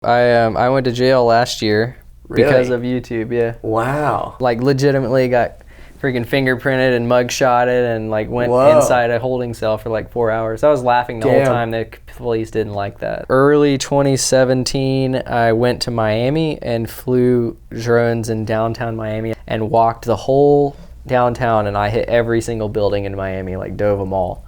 I went to jail last year because of YouTube. Yeah. Wow. Like legitimately got freaking fingerprinted and mugshotted and like went inside a holding cell for like 4 hours. I was laughing the whole time. The police didn't like that. Early 2017, I went to Miami and flew drones in downtown Miami and walked the whole downtown, and I hit every single building in Miami, like dove them all.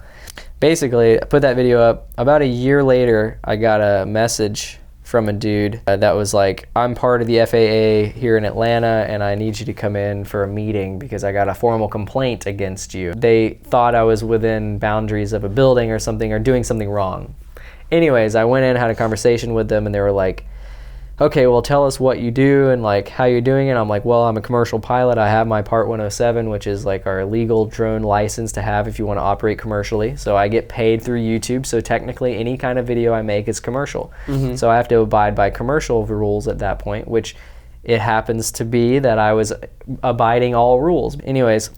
Basically, I put that video up. About a year later, I got a message from a dude that was like, I'm part of the FAA here in Atlanta and I need you to come in for a meeting because I got a formal complaint against you. They thought I was within boundaries of a building or something or doing something wrong. Anyways, I went in, had a conversation with them, and they were like, okay, well, tell us what you do and like how you're doing it. I'm like, well, I'm a commercial pilot. I have my Part 107, which is like our legal drone license to have if you want to operate commercially. So I get paid through YouTube. So technically any kind of video I make is commercial. So I have to abide by commercial rules at that point, which it happens to be that I was abiding all rules. Anyways,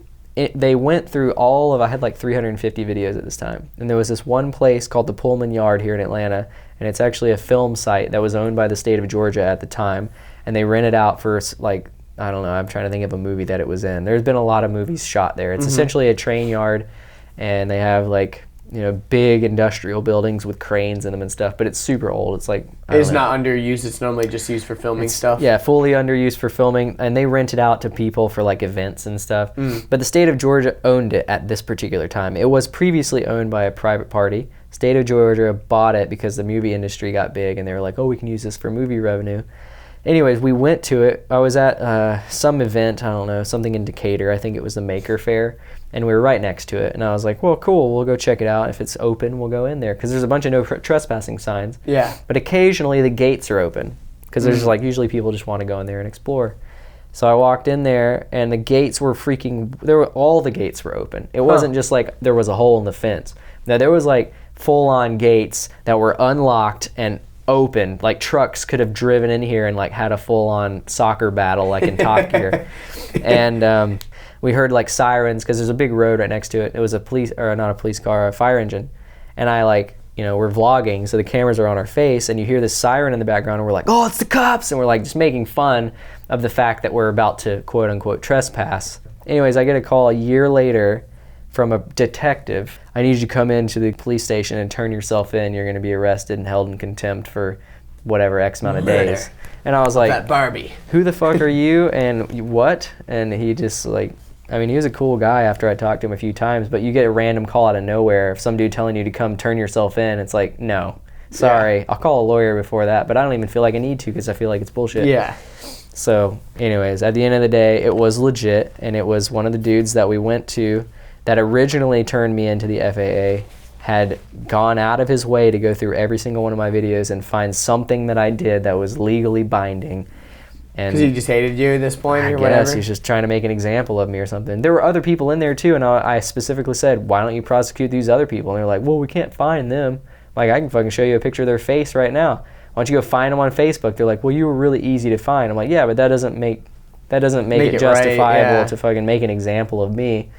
they went through I had like 350 videos at this time. And there was this one place called the Pullman Yard here in Atlanta. And it's actually a film site that was owned by the state of Georgia at the time. And they rented out for like, I don't know, I'm trying to think of a movie that it was in. There's been a lot of movies shot there. It's essentially a train yard, and they have like, you know, big industrial buildings with cranes in them and stuff, but it's super old. It's like, it's not underused. It's normally just used for filming stuff. Yeah, fully underused for filming, and they rent it out to people for like events and stuff. But the state of Georgia owned it at this particular time. It was previously owned by a private party. State of Georgia bought it because the movie industry got big, and they were like, oh, we can use this for movie revenue. Anyways, we went to it. I was at some event, I don't know, something in Decatur. I think it was the Maker Fair, and we were right next to it. And I was like, well, cool, we'll go check it out. If it's open, we'll go in there, because there's a bunch of no trespassing signs. Yeah. But occasionally the gates are open, because there's like usually people just want to go in there and explore. So I walked in there, and the gates were all the gates were open. It wasn't just like there was a hole in the fence. No, there was like full-on gates that were unlocked and open. Like trucks could have driven in here and like had a full-on soccer battle like in Top Gear. And we heard like sirens because there's a big road right next to it. It was a fire engine. And I like, you know, we're vlogging, so the cameras are on our face, and you hear this siren in the background, and we're like, oh, it's the cops. And we're like just making fun of the fact that we're about to quote unquote trespass. Anyways, I get a call a year later from a detective. I need you to come into the police station and turn yourself in. You're going to be arrested and held in contempt for whatever X amount of days. And I was like, that Barbie. Who the fuck are you and what? And he just like, I mean, he was a cool guy after I talked to him a few times, but you get a random call out of nowhere of some dude telling you to come turn yourself in. It's like, no, sorry. Yeah. I'll call a lawyer before that, but I don't even feel like I need to because I feel like it's bullshit. Yeah. So anyways, at the end of the day, it was legit, and it was one of the dudes that we went to that originally turned me into the FAA, had gone out of his way to go through every single one of my videos and find something that I did that was legally binding. Because he just hated you at this point, or whatever? I guess he's just trying to make an example of me or something. There were other people in there too, and I specifically said, why don't you prosecute these other people? And they're like, well, we can't find them. Like, I can fucking show you a picture of their face right now. Why don't you go find them on Facebook? They're like, well, you were really easy to find. I'm like, yeah, but that doesn't make it justifiable right, to fucking make an example of me.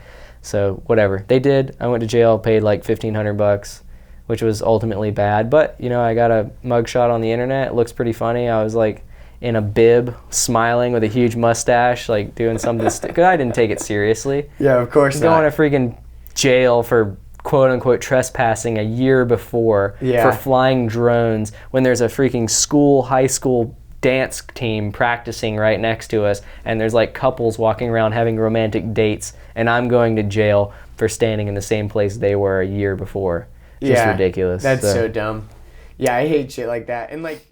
So whatever. They did. I went to jail, paid like $1,500, which was ultimately bad. But, you know, I got a mugshot on the internet. It looks pretty funny. I was like in a bib, smiling with a huge mustache, like doing something. Because I didn't take it seriously. Yeah, of course not. Going to freaking jail for quote unquote trespassing a year before for flying drones when there's a freaking high school dance team practicing right next to us, and there's like couples walking around having romantic dates, and I'm going to jail for standing in the same place they were a year before. Just ridiculous. That's so dumb. Yeah, I hate shit like that. And like